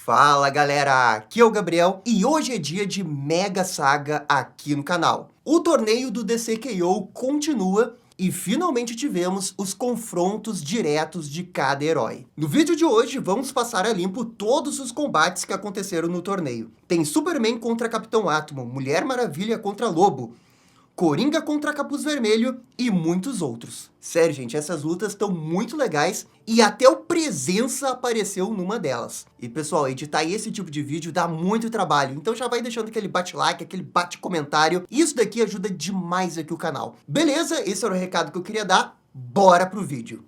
Fala galera, aqui é o Gabriel e hoje é dia de mega saga aqui no canal. O torneio do DCKO continua e finalmente tivemos os confrontos diretos de cada herói. No vídeo de hoje vamos passar a limpo todos os combates que aconteceram no torneio. Tem Superman contra Capitão Átomo, Mulher Maravilha contra Lobo, Coringa contra Capuz Vermelho e muitos outros. Sério, gente, essas lutas estão muito legais e até o Presença apareceu numa delas. E, pessoal, editar esse tipo de vídeo dá muito trabalho, então já vai deixando aquele bate-like, aquele bate-comentário. Isso daqui ajuda demais aqui o canal. Beleza? Esse era o recado que eu queria dar. Bora pro vídeo.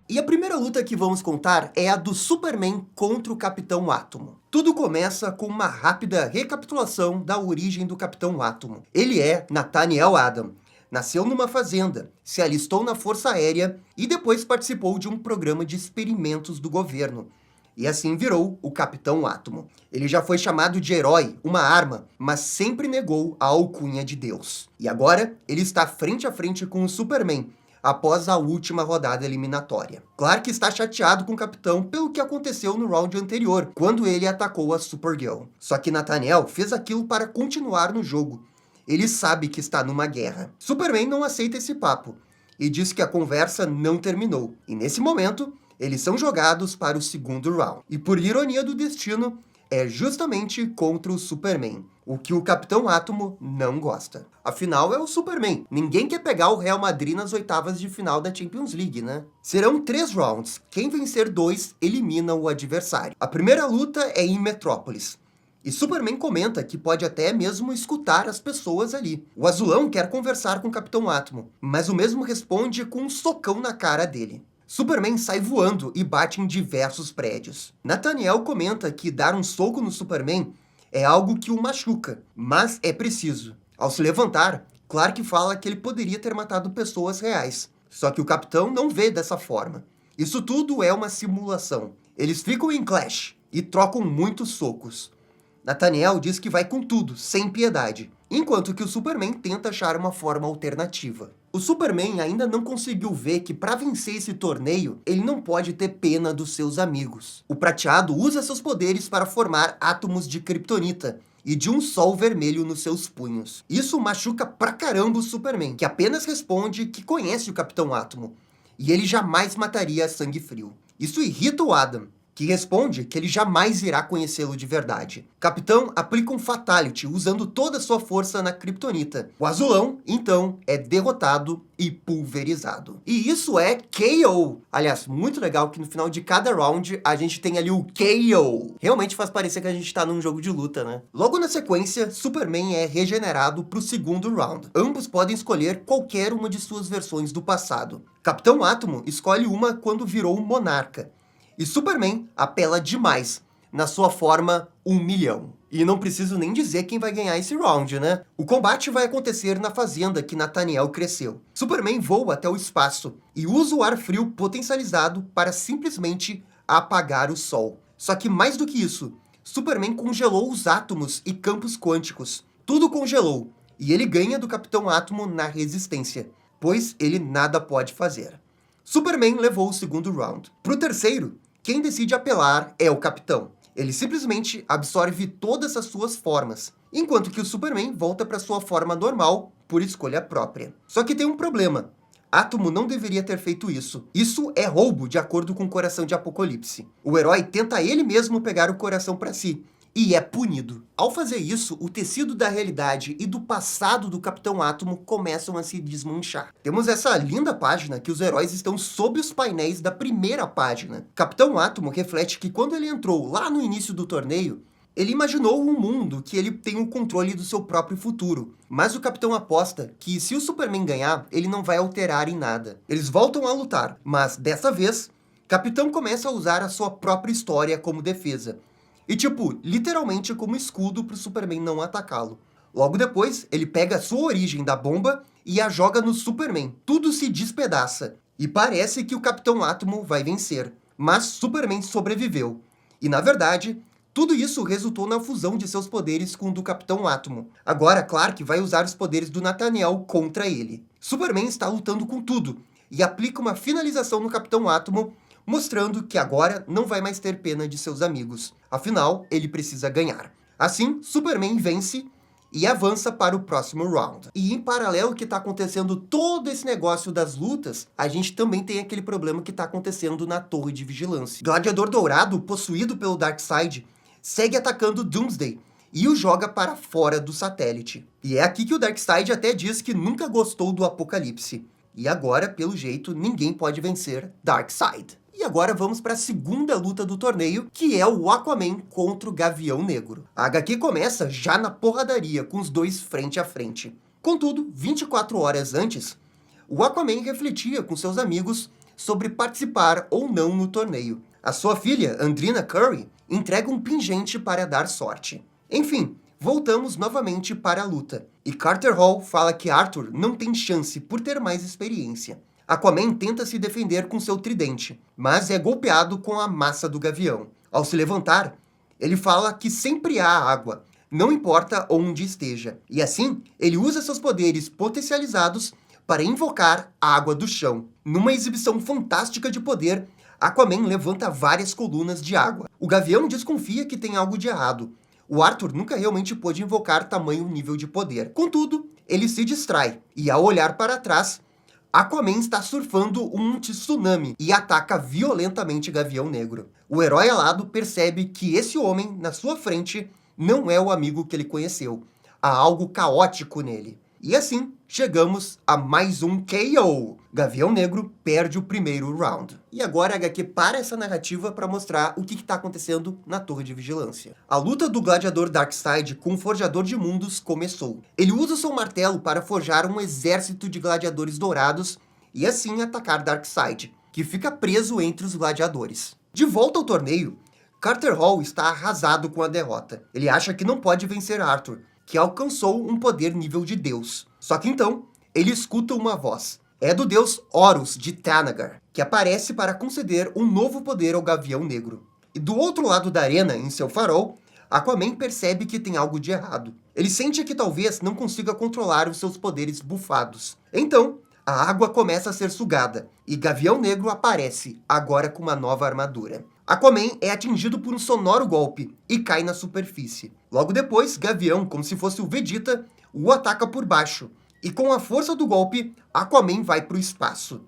E a primeira luta que vamos contar é a do Superman contra o Capitão Átomo. Tudo começa com uma rápida recapitulação da origem do Capitão Átomo. Ele é Nathaniel Adam. Nasceu numa fazenda, se alistou na Força Aérea e depois participou de um programa de experimentos do governo. E assim virou o Capitão Átomo. Ele já foi chamado de herói, uma arma, mas sempre negou a alcunha de Deus. E agora ele está frente a frente com o Superman, após a última rodada eliminatória. Clark está chateado com o Capitão pelo que aconteceu no round anterior, quando ele atacou a Supergirl. Só que Nathaniel fez aquilo para continuar no jogo. Ele sabe que está numa guerra. Superman não aceita esse papo e diz que a conversa não terminou. E nesse momento, eles são jogados para o segundo round. E por ironia do destino, é justamente contra o Superman, o que o Capitão Átomo não gosta. Afinal, é o Superman. Ninguém quer pegar o Real Madrid nas oitavas de final da Champions League, né? Serão 3 rounds. Quem vencer 2 elimina o adversário. A primeira luta é em Metrópolis. E Superman comenta que pode até mesmo escutar as pessoas ali. O Azulão quer conversar com o Capitão Átomo, mas o mesmo responde com um socão na cara dele. Superman sai voando e bate em diversos prédios. Nathaniel comenta que dar um soco no Superman é algo que o machuca, mas é preciso. Ao se levantar, Clark fala que ele poderia ter matado pessoas reais. Só que o Capitão não vê dessa forma. Isso tudo é uma simulação. Eles ficam em clash e trocam muitos socos. Nathaniel diz que vai com tudo, sem piedade, enquanto que o Superman tenta achar uma forma alternativa. O Superman ainda não conseguiu ver que para vencer esse torneio, ele não pode ter pena dos seus amigos. O Prateado usa seus poderes para formar átomos de kryptonita e de um sol vermelho nos seus punhos. Isso machuca pra caramba o Superman, que apenas responde que conhece o Capitão Átomo, e ele jamais mataria a sangue frio. Isso irrita o Adam, que responde que ele jamais irá conhecê-lo de verdade. Capitão aplica um Fatality, usando toda a sua força na Kryptonita. O Azulão, então, é derrotado e pulverizado. E isso é KO. Aliás, muito legal que no final de cada round a gente tem ali o KO. Realmente faz parecer que a gente tá num jogo de luta, né? Logo na sequência, Superman é regenerado pro segundo round. Ambos podem escolher qualquer uma de suas versões do passado. Capitão Átomo escolhe uma quando virou um monarca. E Superman apela demais na sua forma 1 milhão. E não preciso nem dizer quem vai ganhar esse round, né? O combate vai acontecer na fazenda que Nathaniel cresceu. Superman voa até o espaço e usa o ar frio potencializado para simplesmente apagar o sol. Só que mais do que isso, Superman congelou os átomos e campos quânticos. Tudo congelou. E ele ganha do Capitão Átomo na resistência, pois ele nada pode fazer. Superman levou o segundo round. Pro terceiro, quem decide apelar é o Capitão. Ele simplesmente absorve todas as suas formas, enquanto que o Superman volta para sua forma normal por escolha própria. Só que tem um problema. Átomo não deveria ter feito isso. Isso é roubo, de acordo com o Coração de Apocalipse. O herói tenta ele mesmo pegar o coração para si, e é punido. Ao fazer isso, o tecido da realidade e do passado do Capitão Átomo começam a se desmanchar. Temos essa linda página que os heróis estão sob os painéis da primeira página. Capitão Átomo reflete que quando ele entrou lá no início do torneio, ele imaginou um mundo que ele tem o controle do seu próprio futuro. Mas o Capitão aposta que se o Superman ganhar, ele não vai alterar em nada. Eles voltam a lutar, mas dessa vez, Capitão começa a usar a sua própria história como defesa. E tipo, literalmente como escudo para o Superman não atacá-lo. Logo depois, ele pega a sua origem da bomba e a joga no Superman. Tudo se despedaça. E parece que o Capitão Átomo vai vencer. Mas Superman sobreviveu. E na verdade, Tudo isso resultou na fusão de seus poderes com o do Capitão Átomo. Agora, Clark vai usar os poderes do Nathaniel contra ele. Superman está lutando com tudo, e aplica uma finalização no Capitão Átomo, mostrando que agora não vai mais ter pena de seus amigos. Afinal, ele precisa ganhar. Assim, Superman vence e avança para o próximo round. E em paralelo que está acontecendo todo esse negócio das lutas, a gente também tem aquele problema que está acontecendo na Torre de Vigilância. Gladiador Dourado, possuído pelo Darkseid, segue atacando Doomsday e o joga para fora do satélite. E é aqui que o Darkseid até diz que nunca gostou do Apocalipse. E agora, pelo jeito, ninguém pode vencer Darkseid. E agora vamos para a segunda luta do torneio, que é o Aquaman contra o Gavião Negro. A HQ começa já na porradaria, com os dois frente a frente. Contudo, 24 horas antes, o Aquaman refletia com seus amigos sobre participar ou não no torneio. A sua filha, Andrina Curry, entrega um pingente para dar sorte. Enfim, voltamos novamente para a luta. E Carter Hall fala que Arthur não tem chance por ter mais experiência. Aquaman tenta se defender com seu tridente, mas é golpeado com a massa do gavião. Ao se levantar, ele fala que sempre há água, não importa onde esteja. E assim, ele usa seus poderes potencializados para invocar a água do chão. Numa exibição fantástica de poder, Aquaman levanta várias colunas de água. O Gavião desconfia que tem algo de errado. O Arthur nunca realmente pôde invocar tamanho nível de poder. Contudo, ele se distrai, e ao olhar para trás, Aquaman está surfando um tsunami e ataca violentamente Gavião Negro. O herói alado percebe que esse homem, na sua frente, não é o amigo que ele conheceu. Há algo caótico nele. E assim, chegamos a mais um KO. Gavião Negro perde o primeiro round. E agora a HQ para essa narrativa para mostrar o que está acontecendo na Torre de Vigilância. A luta do gladiador Darkseid com o Forjador de Mundos começou. Ele usa seu martelo para forjar um exército de gladiadores dourados e assim atacar Darkseid, que fica preso entre os gladiadores. De volta ao torneio, Carter Hall está arrasado com a derrota. Ele acha que não pode vencer Arthur, que alcançou um poder nível de Deus. Só que então, ele escuta uma voz. É do deus Horus de Thanagar, que aparece para conceder um novo poder ao Gavião Negro. E do outro lado da arena, em seu farol, Aquaman percebe que tem algo de errado. Ele sente que talvez não consiga controlar os seus poderes bufados. Então, a água começa a ser sugada, e Gavião Negro aparece, agora com uma nova armadura. Aquaman é atingido por um sonoro golpe e cai na superfície. Logo depois, Gavião, como se fosse o Vegeta, o ataca por baixo. E com a força do golpe, Aquaman vai para o espaço.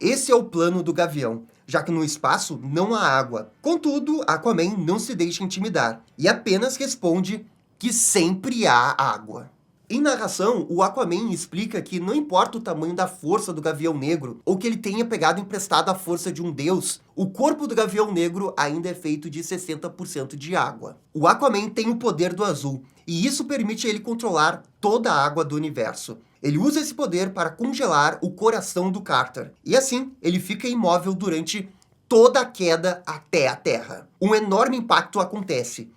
Esse é o plano do Gavião, já que no espaço não há água. Contudo, Aquaman não se deixa intimidar e apenas responde que sempre há água. Em narração, o Aquaman explica que não importa o tamanho da força do Gavião Negro, ou que ele tenha pegado emprestado a força de um deus, o corpo do Gavião Negro ainda é feito de 60% de água. O Aquaman tem o poder do azul, e isso permite ele controlar toda a água do universo. Ele usa esse poder para congelar o coração do Carter, e assim ele fica imóvel durante toda a queda até a Terra. Um enorme impacto acontece,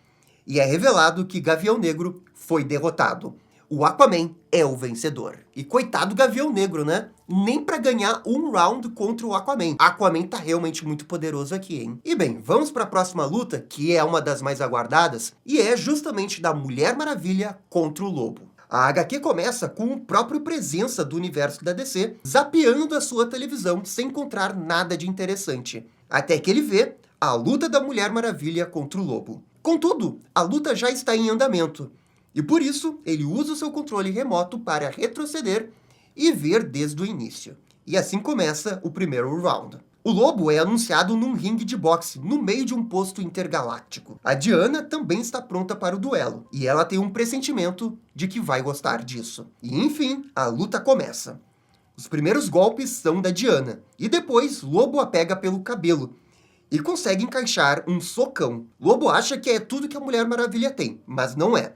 e é revelado que Gavião Negro foi derrotado. O Aquaman é o vencedor. E coitado do Gavião Negro, né? Nem pra ganhar um round contra o Aquaman. Aquaman tá realmente muito poderoso aqui, hein? E bem, vamos pra próxima luta, que é uma das mais aguardadas, e é justamente da Mulher Maravilha contra o Lobo. A HQ começa com o próprio presença do universo da DC, zapeando a sua televisão sem encontrar nada de interessante. Até que ele vê a luta da Mulher Maravilha contra o Lobo. Contudo, a luta já está em andamento. E por isso, ele usa o seu controle remoto para retroceder e ver desde o início. E assim começa o primeiro round. O Lobo é anunciado num ringue de boxe, no meio de um posto intergaláctico. A Diana também está pronta para o duelo, e ela tem um pressentimento de que vai gostar disso. E enfim, a luta começa. Os primeiros golpes são da Diana, e depois Lobo a pega pelo cabelo, e consegue encaixar um socão. Lobo acha que é tudo que a Mulher Maravilha tem, mas não é.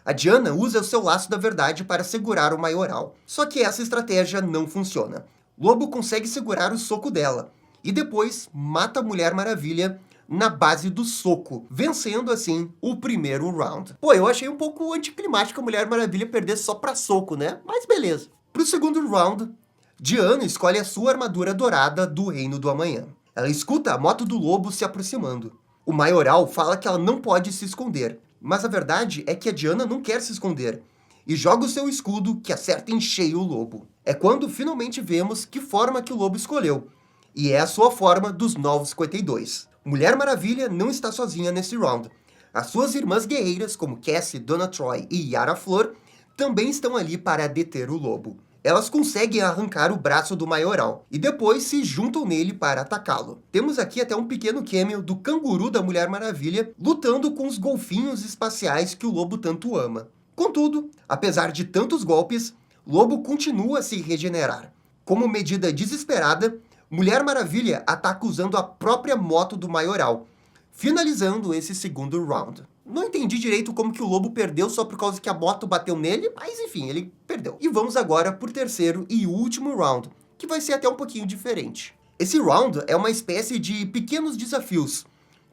A Diana usa o seu laço da verdade para segurar o Maioral. Só que essa estratégia não funciona. Lobo consegue segurar o soco dela, e depois mata a Mulher Maravilha na base do soco, vencendo assim o primeiro round. Pô, eu achei um pouco anticlimático a Mulher Maravilha perder só pra soco, né? Mas beleza. Pro segundo round, Diana escolhe a sua armadura dourada do Reino do Amanhã. Ela escuta a moto do Lobo se aproximando. O Maioral fala que ela não pode se esconder, mas a verdade é que a Diana não quer se esconder, e joga o seu escudo que acerta em cheio o lobo. É quando finalmente vemos que forma que o lobo escolheu, e é a sua forma dos Novos 52. Mulher Maravilha não está sozinha nesse round. As suas irmãs guerreiras, como Cassie, Donna Troy e Yara Flor, também estão ali para deter o lobo. Elas conseguem arrancar o braço do Maioral, e depois se juntam nele para atacá-lo. Temos aqui até um pequeno cameo do canguru da Mulher Maravilha, lutando com os golfinhos espaciais que o lobo tanto ama. Contudo, apesar de tantos golpes, Lobo continua a se regenerar. Como medida desesperada, Mulher Maravilha ataca usando a própria moto do Maioral, finalizando esse segundo round. Não entendi direito como que o Lobo perdeu só por causa que a moto bateu nele, mas enfim, ele perdeu. E vamos agora por terceiro e último round, que vai ser até um pouquinho diferente. Esse round é uma espécie de pequenos desafios,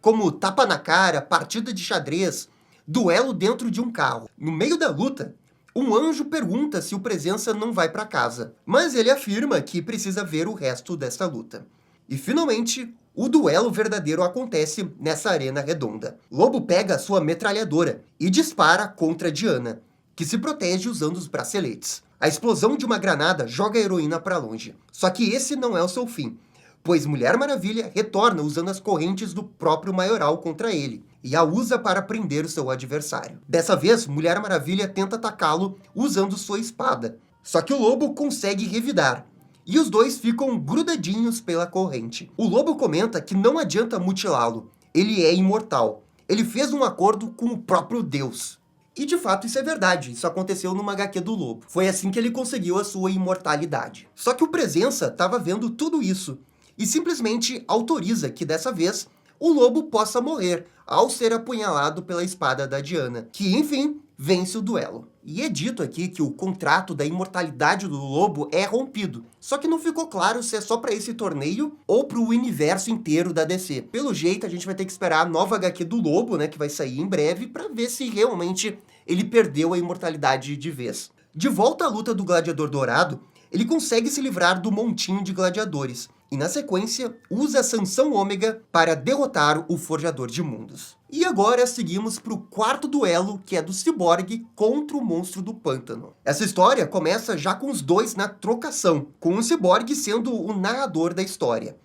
como tapa na cara, partida de xadrez, duelo dentro de um carro. No meio da luta, um anjo pergunta se o Presença não vai para casa, mas ele afirma que precisa ver o resto dessa luta. E finalmente, o duelo verdadeiro acontece nessa arena redonda. Lobo pega a sua metralhadora e dispara contra Diana, que se protege usando os braceletes. A explosão de uma granada joga a heroína para longe. Só que esse não é o seu fim, pois Mulher Maravilha retorna usando as correntes do próprio Maioral contra ele, e a usa para prender o seu adversário. Dessa vez, Mulher Maravilha tenta atacá-lo usando sua espada, só que o Lobo consegue revidar, e os dois ficam grudadinhos pela corrente. O Lobo comenta que não adianta mutilá-lo, ele é imortal. Ele fez um acordo com o próprio Deus. E de fato isso é verdade, isso aconteceu numa HQ do Lobo. Foi assim que ele conseguiu a sua imortalidade. Só que o Presença estava vendo tudo isso, e simplesmente autoriza que dessa vez o Lobo possa morrer ao ser apunhalado pela espada da Diana, que enfim vence o duelo. E é dito aqui que o contrato da imortalidade do Lobo é rompido, só que não ficou claro se é só para esse torneio ou para o universo inteiro da DC. Pelo jeito a gente vai ter que esperar a nova HQ do Lobo, né, que vai sair em breve, para ver se realmente ele perdeu a imortalidade de vez. De volta à luta do Gladiador Dourado, ele consegue se livrar do montinho de gladiadores, e na sequência usa a Sanção Ômega para derrotar o Forjador de Mundos. E agora seguimos para o quarto duelo, que é do Cyborg contra o Monstro do Pântano. Essa história começa já com os dois na trocação, com o Cyborg sendo o narrador da história,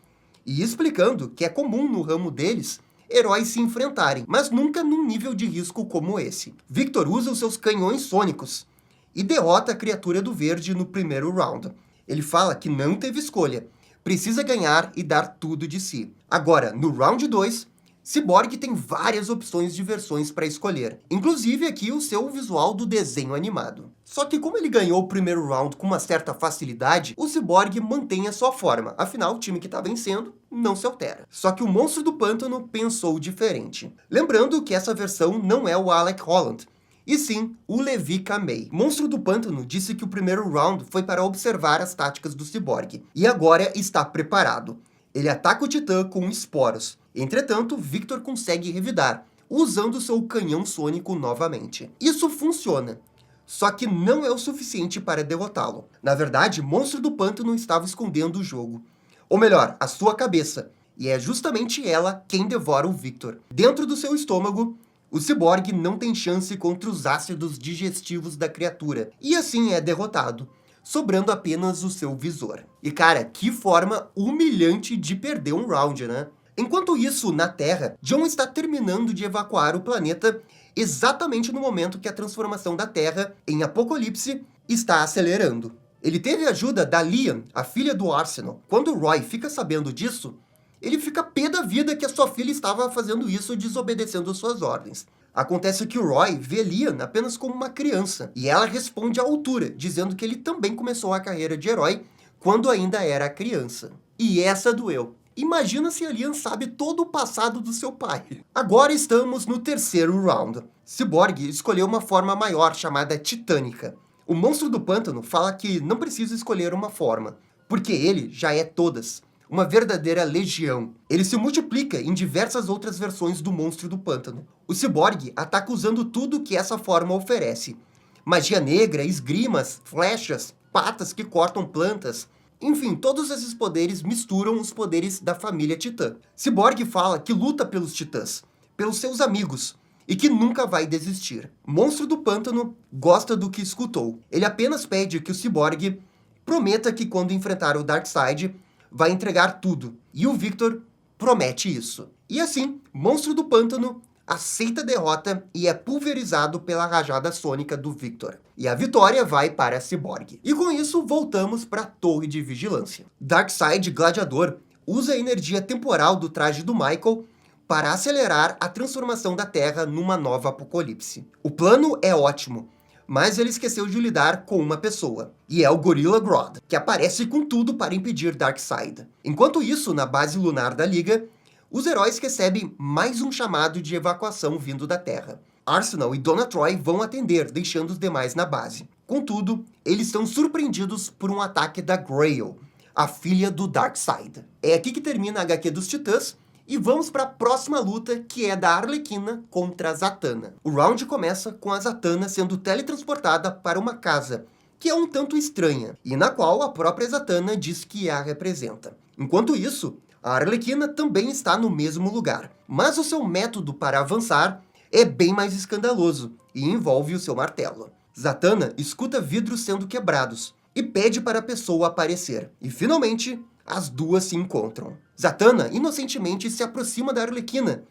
e explicando que é comum no ramo deles heróis se enfrentarem, mas nunca num nível de risco como esse. Victor usa os seus canhões sônicos e derrota a criatura do verde no primeiro round. Ele fala que não teve escolha, precisa ganhar e dar tudo de si. Agora, no round 2, Cyborg tem várias opções de versões para escolher, inclusive aqui o seu visual do desenho animado. Só que como ele ganhou o primeiro round com uma certa facilidade, o Cyborg mantém a sua forma, afinal o time que está vencendo não se altera. Só que o Monstro do Pântano pensou diferente. Lembrando que essa versão não é o Alec Holland, e sim o Levi Kamei. Monstro do Pântano disse que o primeiro round foi para observar as táticas do Cyborg, e agora está preparado. Ele ataca o Titã com esporos. Entretanto, Victor consegue revidar, usando seu canhão sônico novamente. Isso funciona, só que não é o suficiente para derrotá-lo. Na verdade, Monstro do Pântano estava escondendo o jogo. Ou melhor, a sua cabeça. E é justamente ela quem devora o Victor. Dentro do seu estômago, o Cyborg não tem chance contra os ácidos digestivos da criatura, e assim é derrotado, sobrando apenas o seu visor. E cara, que forma humilhante de perder um round, né? Enquanto isso, na Terra, John está terminando de evacuar o planeta exatamente no momento que a transformação da Terra em Apocalipse está acelerando. Ele teve a ajuda da Lian, a filha do Arsenal. Quando Roy fica sabendo disso, ele fica pé da vida que a sua filha estava fazendo isso desobedecendo suas ordens. Acontece que o Roy vê Lian apenas como uma criança, e ela responde à altura, dizendo que ele também começou a carreira de herói quando ainda era criança. E essa doeu. Imagina se a Lian sabe todo o passado do seu pai. Agora estamos no terceiro round. Cyborg escolheu uma forma maior chamada Titânica. O Monstro do Pântano fala que não precisa escolher uma forma, porque ele já é todas. Uma verdadeira legião. Ele se multiplica em diversas outras versões do Monstro do Pântano. O Cyborg ataca usando tudo que essa forma oferece. Magia negra, esgrimas, flechas, patas que cortam plantas, Enfim, todos esses poderes misturam os poderes da família Titã. Cyborg fala que luta pelos Titãs, pelos seus amigos, e que nunca vai desistir. Monstro do Pântano gosta do que escutou. Ele apenas pede que o Cyborg prometa que quando enfrentar o Darkseid, vai entregar tudo. E o Victor promete isso. E assim, Monstro do Pântano aceita a derrota e é pulverizado pela rajada sônica do Victor. E a vitória vai para a Cyborg. E com isso, voltamos para a Torre de Vigilância. Darkseid Gladiador usa a energia temporal do traje do Michael para acelerar a transformação da Terra numa nova apocalipse. O plano é ótimo, mas ele esqueceu de lidar com uma pessoa, e é o Gorilla Grodd, que aparece com tudo para impedir Darkseid. Enquanto isso, na base lunar da Liga, os heróis recebem mais um chamado de evacuação vindo da Terra. Arsenal e Donna Troy vão atender, deixando os demais na base. Contudo, eles são surpreendidos por um ataque da Grail, a filha do Darkseid. É aqui que termina a HQ dos Titãs, e vamos para a próxima luta, que é da Arlequina contra a Zatanna. O round começa com a Zatanna sendo teletransportada para uma casa, que é um tanto estranha, e na qual a própria Zatanna diz que a representa. Enquanto isso, a Arlequina também está no mesmo lugar, mas o seu método para avançar é bem mais escandaloso e envolve o seu martelo. Zatanna escuta vidros sendo quebrados e pede para a pessoa aparecer, e finalmente as duas se encontram. Zatanna inocentemente se aproxima da Arlequina,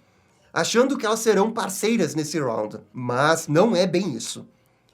achando que elas serão parceiras nesse round, mas não é bem isso.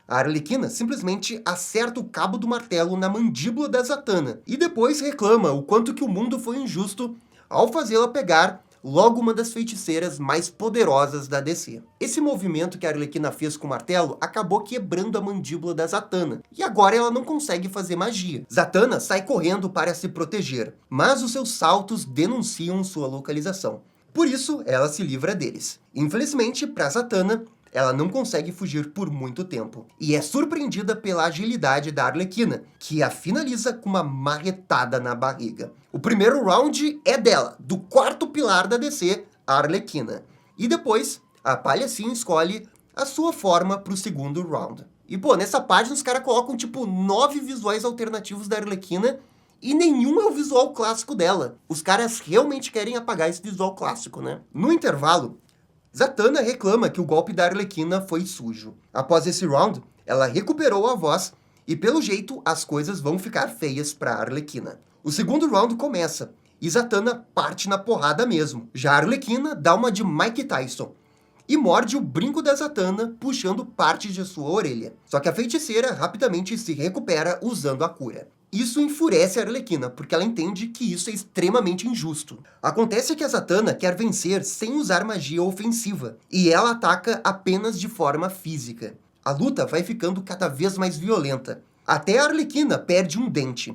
A Arlequina simplesmente acerta o cabo do martelo na mandíbula da Zatanna e depois reclama o quanto que o mundo foi injusto ao fazê-la pegar logo uma das feiticeiras mais poderosas da DC. Esse movimento que a Arlequina fez com o martelo acabou quebrando a mandíbula da Zatanna, e agora ela não consegue fazer magia. Zatanna sai correndo para se proteger, mas os seus saltos denunciam sua localização. Por isso, ela se livra deles. Infelizmente, para Zatanna, ela não consegue fugir por muito tempo, e é surpreendida pela agilidade da Arlequina, que a finaliza com uma marretada na barriga. O primeiro round é dela, do quarto pilar da DC, a Arlequina. E depois, a Palhacinha escolhe a sua forma para o segundo round. E pô, nessa página os caras colocam tipo 9 visuais alternativos da Arlequina, e nenhum é o visual clássico dela. Os caras realmente querem apagar esse visual clássico, né? No intervalo, Zatanna reclama que o golpe da Arlequina foi sujo. Após esse round, ela recuperou a voz e, pelo jeito, as coisas vão ficar feias para a Arlequina. O segundo round começa e Zatanna parte na porrada mesmo. Já a Arlequina dá uma de Mike Tyson e morde o brinco da Zatanna, puxando parte de sua orelha. Só que a feiticeira rapidamente se recupera usando a cura. Isso enfurece a Arlequina, porque ela entende que isso é extremamente injusto. Acontece que a Zatanna quer vencer sem usar magia ofensiva, e ela ataca apenas de forma física. A luta vai ficando cada vez mais violenta, até a Arlequina perde um dente.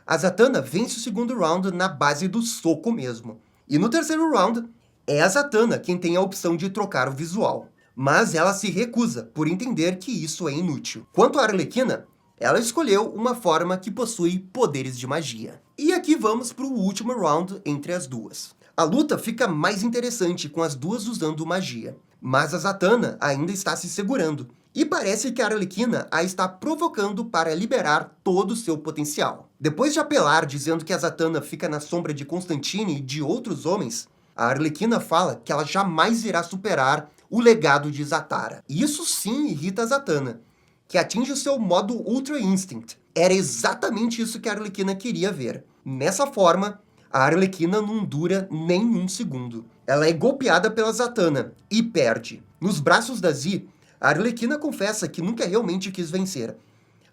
A Zatanna vence o segundo round na base do soco mesmo. E no terceiro round, é a Zatanna quem tem a opção de trocar o visual. Mas ela se recusa, por entender que isso é inútil. Quanto à Arlequina, ela escolheu uma forma que possui poderes de magia. E aqui vamos para o último round entre as duas. A luta fica mais interessante com as duas usando magia, mas a Zatanna ainda está se segurando, e parece que a Arlequina a está provocando para liberar todo o seu potencial. Depois de apelar dizendo que a Zatanna fica na sombra de Constantine e de outros homens, a Arlequina fala que ela jamais irá superar o legado de Zatara. E isso sim irrita a Zatanna, que atinge o seu modo Ultra Instinct. Era exatamente isso que a Arlequina queria ver. Nessa forma, a Arlequina não dura nem um segundo. Ela é golpeada pela Zatanna e perde. Nos braços da Z, a Arlequina confessa que nunca realmente quis vencer.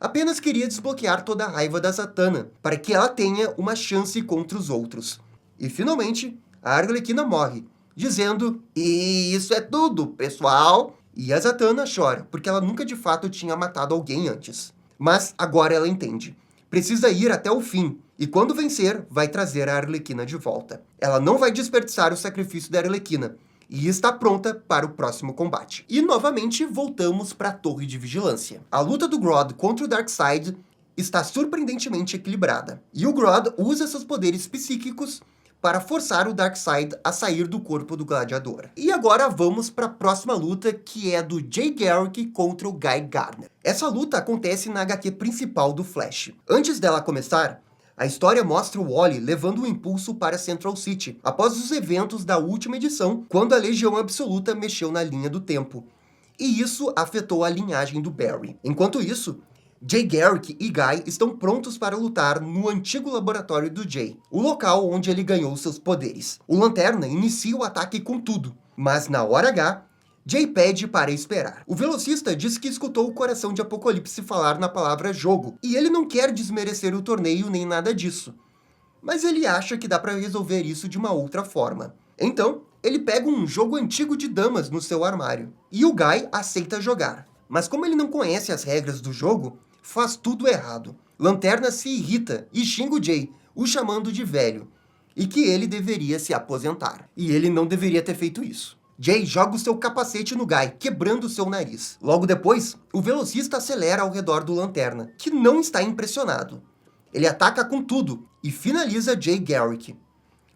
Apenas queria desbloquear toda a raiva da Zatanna, para que ela tenha uma chance contra os outros. E finalmente, a Arlequina morre, dizendo: "E isso é tudo, pessoal!" E a Zatanna chora, porque ela nunca de fato tinha matado alguém antes. Mas agora ela entende. Precisa ir até o fim, e quando vencer, vai trazer a Arlequina de volta. Ela não vai desperdiçar o sacrifício da Arlequina, e está pronta para o próximo combate. E novamente voltamos para a Torre de Vigilância. A luta do Grodd contra o Darkseid está surpreendentemente equilibrada. E o Grodd usa seus poderes psíquicos para forçar o Darkseid a sair do corpo do gladiador. E agora vamos para a próxima luta, que é do Jay Garrick contra o Guy Gardner. Essa luta acontece na HQ principal do Flash. Antes dela começar, A história mostra o Wally levando o impulso para Central City, após os eventos da última edição, quando a Legião Absoluta mexeu na linha do tempo. E isso afetou a linhagem do Barry. Enquanto isso, Jay Garrick e Guy estão prontos para lutar no antigo laboratório do Jay, o local onde ele ganhou seus poderes. O Lanterna inicia o ataque com tudo, mas na hora H, Jay pede para esperar. O velocista diz que escutou o Coração de Apocalipse falar na palavra jogo, e ele não quer desmerecer o torneio nem nada disso. Mas ele acha que dá para resolver isso de uma outra forma. Então, ele pega um jogo antigo de damas no seu armário. E o Guy aceita jogar. Mas como ele não conhece as regras do jogo, faz tudo errado. Lanterna se irrita e xinga o Jay, o chamando de velho, e que ele deveria se aposentar. E ele não deveria ter feito isso. Jay joga o seu capacete no Guy, quebrando seu nariz. Logo depois, o velocista acelera ao redor do Lanterna, que não está impressionado. Ele ataca com tudo e finaliza Jay Garrick.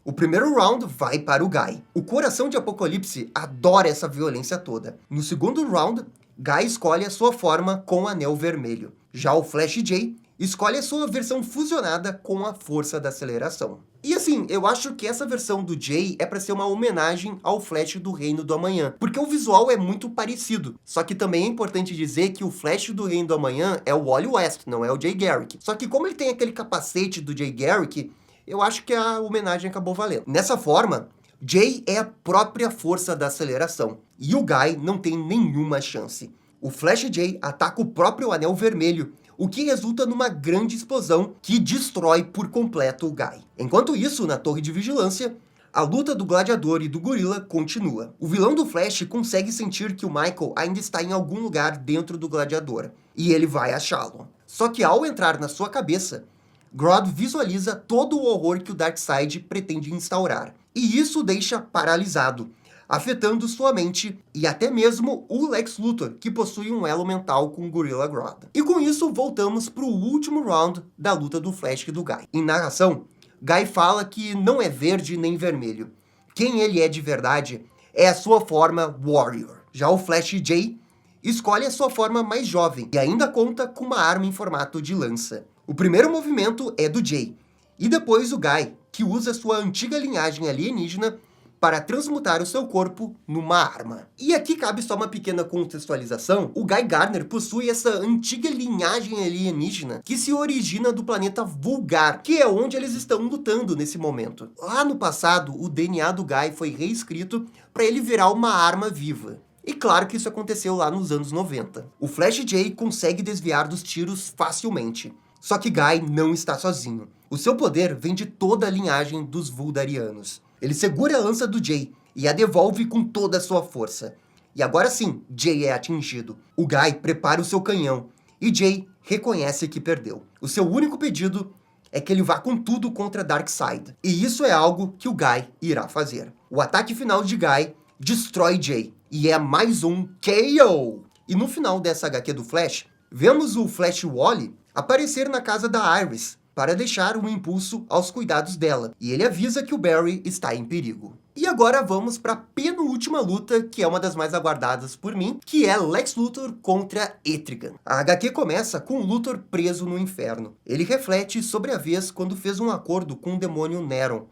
O primeiro round vai para o Guy. O Coração de Apocalipse adora essa violência toda. No segundo round, Guy escolhe a sua forma com o anel vermelho. Já o Flash Jay escolhe a sua versão fusionada com a força da aceleração. E assim, eu acho que essa versão do Jay é para ser uma homenagem ao Flash do Reino do Amanhã, porque o visual é muito parecido. Só que também é importante dizer que o Flash do Reino do Amanhã é o Wally West, não é o Jay Garrick. Só que como ele tem aquele capacete do Jay Garrick, eu acho que a homenagem acabou valendo. Nessa forma, Jay é a própria força da aceleração, e o Guy não tem nenhuma chance. O Flash Jay ataca o próprio Anel Vermelho, o que resulta numa grande explosão que destrói por completo o Guy. Enquanto isso, na Torre de Vigilância, a luta do Gladiador e do Gorila continua. O vilão do Flash consegue sentir que o Michael ainda está em algum lugar dentro do Gladiador, e ele vai achá-lo. Só que ao entrar na sua cabeça, Grodd visualiza todo o horror que o Darkseid pretende instaurar, e isso o deixa paralisado, afetando sua mente e até mesmo o Lex Luthor, que possui um elo mental com o Gorilla Grodd. E com isso, voltamos para o último round da luta do Flash e do Guy. Em narração, Guy fala que não é verde nem vermelho. Quem ele é de verdade é a sua forma Warrior. Já o Flash Jay escolhe a sua forma mais jovem e ainda conta com uma arma em formato de lança. O primeiro movimento é do Jay, e depois o Guy, que usa sua antiga linhagem alienígena para transmutar o seu corpo numa arma. E aqui cabe só uma pequena contextualização. O Guy Gardner possui essa antiga linhagem alienígena que se origina do planeta Vulgar, que é onde eles estão lutando nesse momento. Lá no passado, o DNA do Guy foi reescrito para ele virar uma arma viva. E claro que isso aconteceu lá nos anos 90. O Flash Jay consegue desviar dos tiros facilmente. Só que Guy não está sozinho. O seu poder vem de toda a linhagem dos Vuldarianos. Ele segura a lança do Jay e a devolve com toda a sua força. E agora sim, Jay é atingido. O Guy prepara o seu canhão e Jay reconhece que perdeu. O seu único pedido é que ele vá com tudo contra Darkseid. E isso é algo que o Guy irá fazer. O ataque final de Guy destrói Jay e é mais um KO. E no final dessa HQ do Flash, vemos o Flash Wally aparecer na casa da Iris para deixar um impulso aos cuidados dela, e ele avisa que o Barry está em perigo. E agora vamos para a penúltima luta, que é uma das mais aguardadas por mim, que é Lex Luthor contra Etrigan. A HQ começa com o Luthor preso no inferno. Ele reflete sobre a vez quando fez um acordo com o demônio Neron,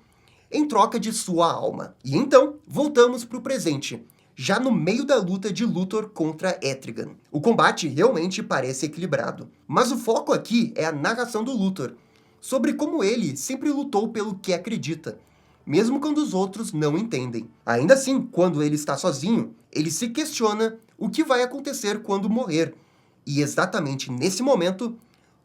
em troca de sua alma. E então, voltamos para o presente, já no meio da luta de Luthor contra Etrigan. O combate realmente parece equilibrado, mas o foco aqui é a narração do Luthor, sobre como ele sempre lutou pelo que acredita, mesmo quando os outros não entendem. Ainda assim, quando ele está sozinho, ele se questiona o que vai acontecer quando morrer. E exatamente nesse momento,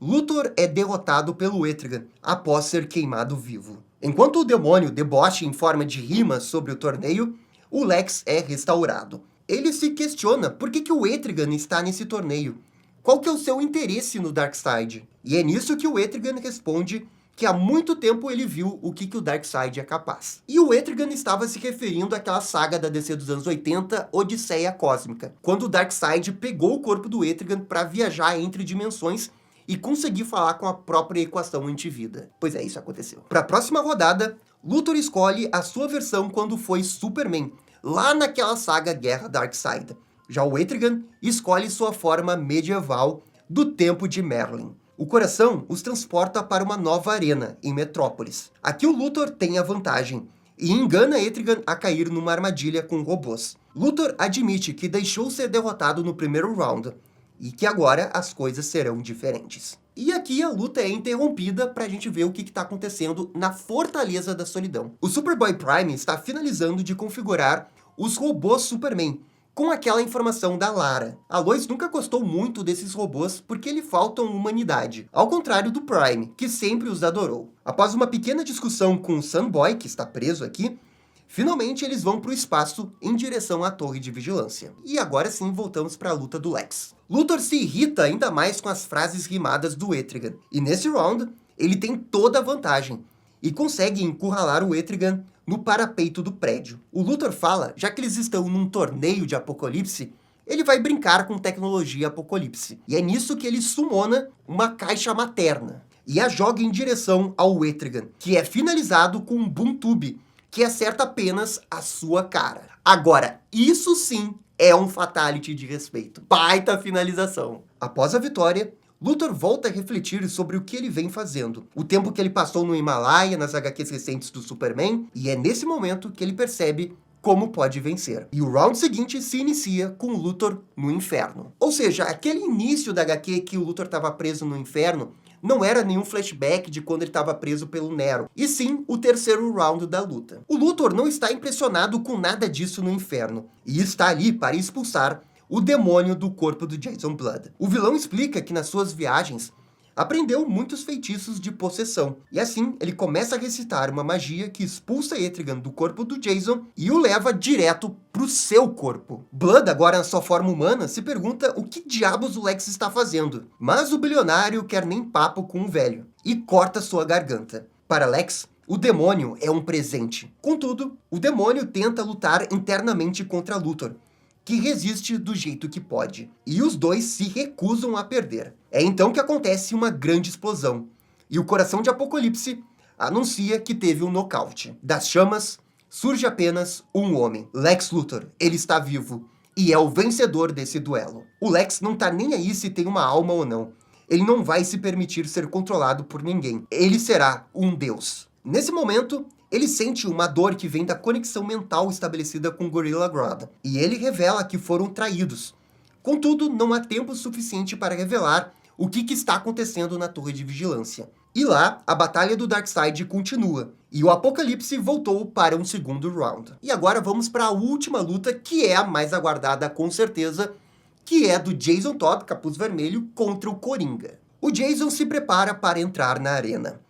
Luthor é derrotado pelo Etrigan, após ser queimado vivo. Enquanto o demônio debocha em forma de rima sobre o torneio, o Lex é restaurado. Ele se questiona por que o Etrigan está nesse torneio. Qual que é o seu interesse no Darkseid? E é nisso que o Etrigan responde que há muito tempo ele viu o que o Darkseid é capaz. E o Etrigan estava se referindo àquela saga da DC dos anos 80, Odisseia Cósmica, quando o Darkseid pegou o corpo do Etrigan para viajar entre dimensões e conseguir falar com a própria equação antivida. Pois é, isso aconteceu. Para a próxima rodada, Luthor escolhe a sua versão quando foi Superman, lá naquela saga Guerra Darkseid. Já o Etrigan escolhe sua forma medieval do tempo de Merlin. O coração os transporta para uma nova arena, em Metrópolis. Aqui o Luthor tem a vantagem, e engana Etrigan a cair numa armadilha com robôs. Luthor admite que deixou ser derrotado no primeiro round, e que agora as coisas serão diferentes. E aqui a luta é interrompida para a gente ver o que está acontecendo na Fortaleza da Solidão. O Superboy Prime está finalizando de configurar os robôs Superman, com aquela informação da Lara. A Lois nunca gostou muito desses robôs porque lhe faltam humanidade, ao contrário do Prime, que sempre os adorou. Após uma pequena discussão com o Sunboy, que está preso aqui, finalmente eles vão para o espaço em direção à torre de vigilância. E agora sim voltamos para a luta do Lex. Luthor se irrita ainda mais com as frases rimadas do Etrigan, e nesse round ele tem toda a vantagem, e consegue encurralar o Etrigan no parapeito do prédio. O Luthor fala, já que eles estão num torneio de Apocalipse, ele vai brincar com tecnologia Apocalipse. E é nisso que ele summona uma caixa materna e a joga em direção ao Etrigan, que é finalizado com um Boom Tube, que acerta apenas a sua cara. Agora, isso sim é um fatality de respeito. Baita finalização. Após a vitória, Luthor volta a refletir sobre o que ele vem fazendo, o tempo que ele passou no Himalaia, nas HQs recentes do Superman, e é nesse momento que ele percebe como pode vencer. E o round seguinte se inicia com o Luthor no inferno. Ou seja, aquele início da HQ que o Luthor estava preso no inferno não era nenhum flashback de quando ele estava preso pelo Nero, e sim o terceiro round da luta. O Luthor não está impressionado com nada disso no inferno, e está ali para expulsar o demônio do corpo do Jason Blood. O vilão explica que nas suas viagens aprendeu muitos feitiços de possessão, e assim ele começa a recitar uma magia que expulsa Etrigan do corpo do Jason e o leva direto pro seu corpo. Blood, agora na sua forma humana, se pergunta o que diabos o Lex está fazendo, mas o bilionário quer nem papo com o velho e corta sua garganta. Para Lex, o demônio é um presente. Contudo, o demônio tenta lutar internamente contra Luthor, que resiste do jeito que pode, e os dois se recusam a perder. É então que acontece uma grande explosão, e o coração de Apocalipse anuncia que teve um nocaute. Das chamas, surge apenas um homem, Lex Luthor. Ele está vivo, e é o vencedor desse duelo. O Lex não tá nem aí se tem uma alma ou não. Ele não vai se permitir ser controlado por ninguém. Ele será um deus. Nesse momento, ele sente uma dor que vem da conexão mental estabelecida com Gorilla Grodd, e ele revela que foram traídos. Contudo, não há tempo suficiente para revelar o que está acontecendo na Torre de Vigilância. E lá, a batalha do Darkseid continua, e o Apocalipse voltou para um segundo round. E agora vamos para a última luta, que é a mais aguardada com certeza, que é do Jason Todd, Capuz Vermelho, contra o Coringa. O Jason se prepara para entrar na arena.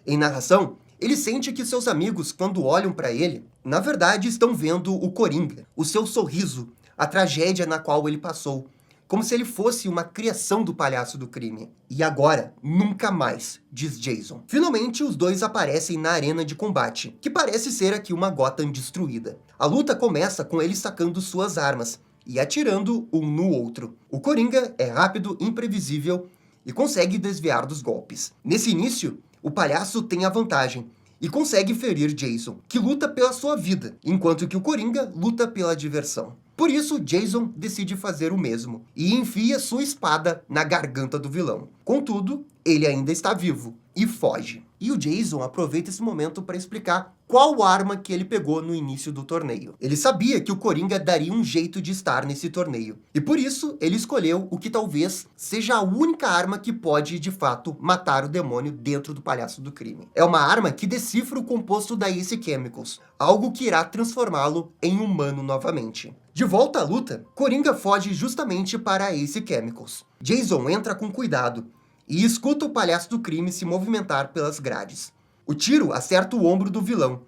Em narração, ele sente que seus amigos, quando olham para ele, na verdade estão vendo o Coringa, o seu sorriso, a tragédia na qual ele passou, como se ele fosse uma criação do palhaço do crime. E agora, nunca mais, diz Jason. Finalmente, os dois aparecem na arena de combate, que parece ser aqui uma Gotham destruída. A luta começa com eles sacando suas armas e atirando um no outro. O Coringa é rápido, imprevisível e consegue desviar dos golpes. Nesse início, o palhaço tem a vantagem e consegue ferir Jason, que luta pela sua vida, enquanto que o Coringa luta pela diversão. Por isso, Jason decide fazer o mesmo e enfia sua espada na garganta do vilão. Contudo, ele ainda está vivo e foge. E o Jason aproveita esse momento para explicar qual arma que ele pegou no início do torneio. Ele sabia que o Coringa daria um jeito de estar nesse torneio, e por isso ele escolheu o que talvez seja a única arma que pode, de fato, matar o demônio dentro do palhaço do crime. É uma arma que decifra o composto da Ace Chemicals, algo que irá transformá-lo em humano novamente. De volta à luta, Coringa foge justamente para a Ace Chemicals. Jason entra com cuidado e escuta o palhaço do crime se movimentar pelas grades. O tiro acerta o ombro do vilão,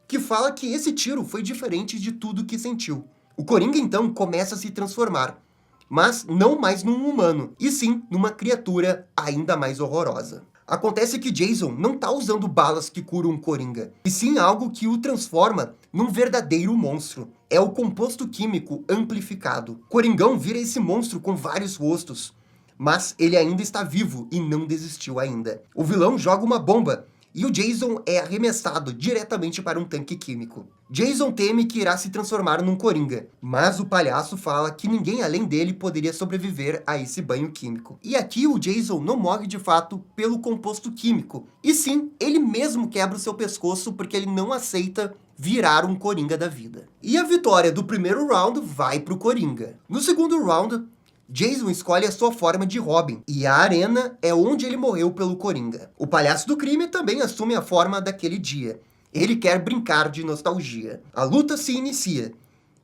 que fala que esse tiro foi diferente de tudo que sentiu. O Coringa então começa a se transformar, mas não mais num humano, e sim numa criatura ainda mais horrorosa. Acontece que Jason não está usando balas que curam um Coringa, e sim algo que o transforma num verdadeiro monstro. É o composto químico amplificado. Coringão vira esse monstro com vários rostos, mas ele ainda está vivo e não desistiu ainda. O vilão joga uma bomba e o Jason é arremessado diretamente para um tanque químico. Jason teme que irá se transformar num coringa, mas o palhaço fala que ninguém além dele poderia sobreviver a esse banho químico. E aqui o Jason não morre de fato pelo composto químico, e sim, ele mesmo quebra o seu pescoço porque ele não aceita virar um coringa da vida. E a vitória do primeiro round vai pro coringa. No segundo round, Jason escolhe a sua forma de Robin, e a arena é onde ele morreu pelo Coringa. O palhaço do crime também assume a forma daquele dia. Ele quer brincar de nostalgia. A luta se inicia,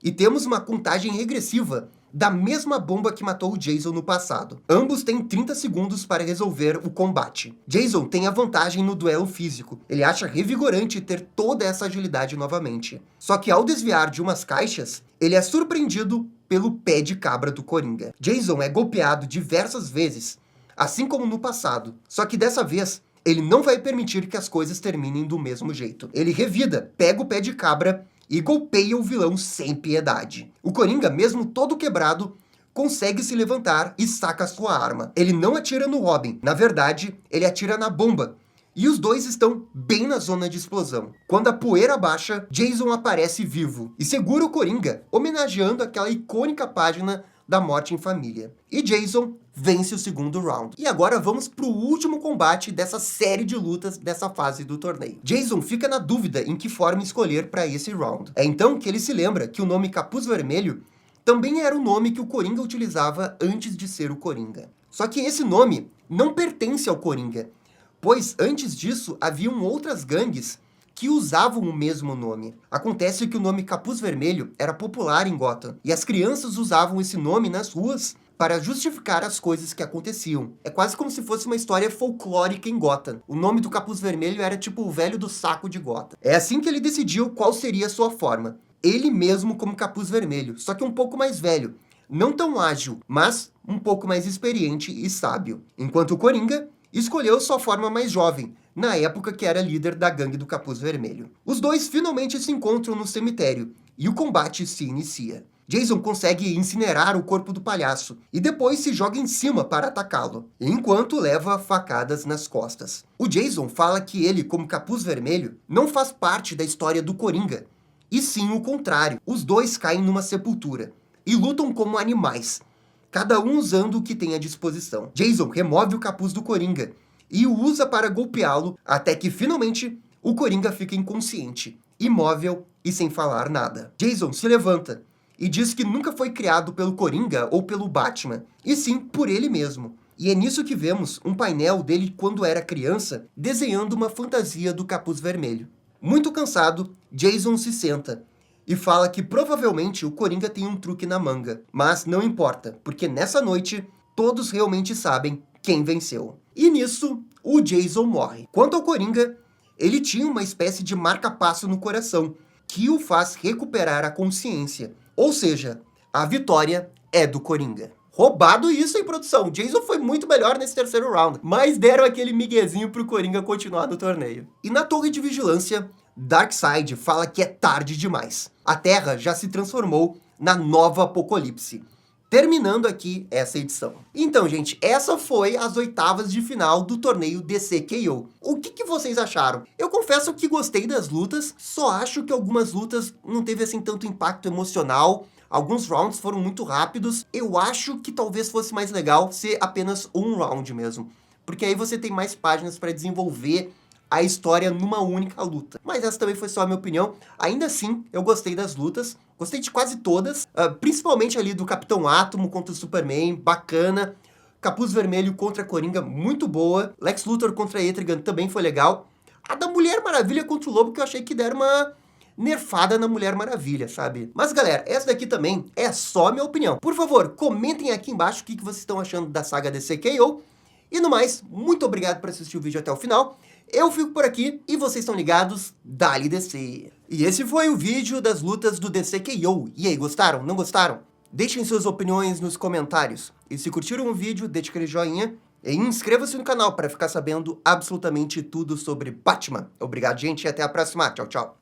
e temos uma contagem regressiva da mesma bomba que matou o Jason no passado. Ambos têm 30 segundos para resolver o combate. Jason tem a vantagem no duelo físico. Ele acha revigorante ter toda essa agilidade novamente. Só que ao desviar de umas caixas, ele é surpreendido pelo pé de cabra do Coringa. Jason é golpeado diversas vezes, assim como no passado. Só que dessa vez, ele não vai permitir que as coisas terminem do mesmo jeito. Ele revida, pega o pé de cabra e golpeia o vilão sem piedade. O Coringa, mesmo todo quebrado, consegue se levantar e saca sua arma. Ele não atira no Robin, na verdade, ele atira na bomba. E os dois estão bem na zona de explosão. Quando a poeira baixa, Jason aparece vivo e segura o Coringa, homenageando aquela icônica página da Morte em Família. E Jason vence o segundo round. E agora vamos pro último combate dessa série de lutas dessa fase do torneio. Jason fica na dúvida em que forma escolher para esse round. É então que ele se lembra que o nome Capuz Vermelho também era o nome que o Coringa utilizava antes de ser o Coringa. Só que esse nome não pertence ao Coringa, pois antes disso haviam outras gangues que usavam o mesmo nome. Acontece que o nome Capuz Vermelho era popular em Gotham, e as crianças usavam esse nome nas ruas para justificar as coisas que aconteciam. É quase como se fosse uma história folclórica em Gotham. O nome do Capuz Vermelho era tipo o velho do saco de Gotham. É assim que ele decidiu qual seria a sua forma. Ele mesmo como Capuz Vermelho, só que um pouco mais velho. Não tão ágil, mas um pouco mais experiente e sábio. Enquanto o Coringa escolheu sua forma mais jovem, na época que era líder da gangue do Capuz Vermelho. Os dois finalmente se encontram no cemitério, e o combate se inicia. Jason consegue incinerar o corpo do palhaço, e depois se joga em cima para atacá-lo, enquanto leva facadas nas costas. O Jason fala que ele, como Capuz Vermelho, não faz parte da história do Coringa, e sim o contrário. Os dois caem numa sepultura, e lutam como animais, cada um usando o que tem à disposição. Jason remove o capuz do Coringa e o usa para golpeá-lo, até que finalmente o Coringa fica inconsciente, imóvel e sem falar nada. Jason se levanta e diz que nunca foi criado pelo Coringa ou pelo Batman, e sim por ele mesmo. E é nisso que vemos um painel dele quando era criança, desenhando uma fantasia do Capuz Vermelho. Muito cansado, Jason se senta e fala que provavelmente o Coringa tem um truque na manga. Mas não importa, porque nessa noite todos realmente sabem quem venceu. E nisso, o Jason morre. Quanto ao Coringa, ele tinha uma espécie de marca-passo no coração, que o faz recuperar a consciência. Ou seja, a vitória é do Coringa. Roubado isso, hein, produção? Jason foi muito melhor nesse terceiro round, mas deram aquele miguezinho pro Coringa continuar no torneio. E na torre de vigilância, Darkseid fala que é tarde demais. A Terra já se transformou na nova Apocalipse. Terminando aqui essa edição. Então, gente, essa foi as oitavas de final do torneio DC KO. O que vocês acharam? Eu confesso que gostei das lutas, só acho que algumas lutas não teve assim tanto impacto emocional. Alguns rounds foram muito rápidos. Eu acho que talvez fosse mais legal ser apenas um round mesmo, porque aí você tem mais páginas para desenvolver a história numa única luta. Mas essa também foi só a minha opinião. Ainda assim, eu gostei das lutas. Gostei de quase todas, principalmente ali do Capitão Átomo contra o Superman, bacana. Capuz Vermelho contra Coringa, muito boa. Lex Luthor contra Etrigan também foi legal. A da Mulher Maravilha contra o Lobo, que eu achei que deram uma nerfada na Mulher Maravilha, sabe? Mas, galera, essa daqui também é só a minha opinião. Por favor, comentem aqui embaixo o que vocês estão achando da saga DC KO. E no mais, muito obrigado por assistir o vídeo até o final. Eu fico por aqui e vocês estão ligados, dali DC. E esse foi o vídeo das lutas do DC KO. E aí, gostaram? Não gostaram? Deixem suas opiniões nos comentários. E se curtiram o vídeo, deixe aquele joinha e inscreva-se no canal para ficar sabendo absolutamente tudo sobre Batman. Obrigado, gente, e até a próxima. Tchau, tchau.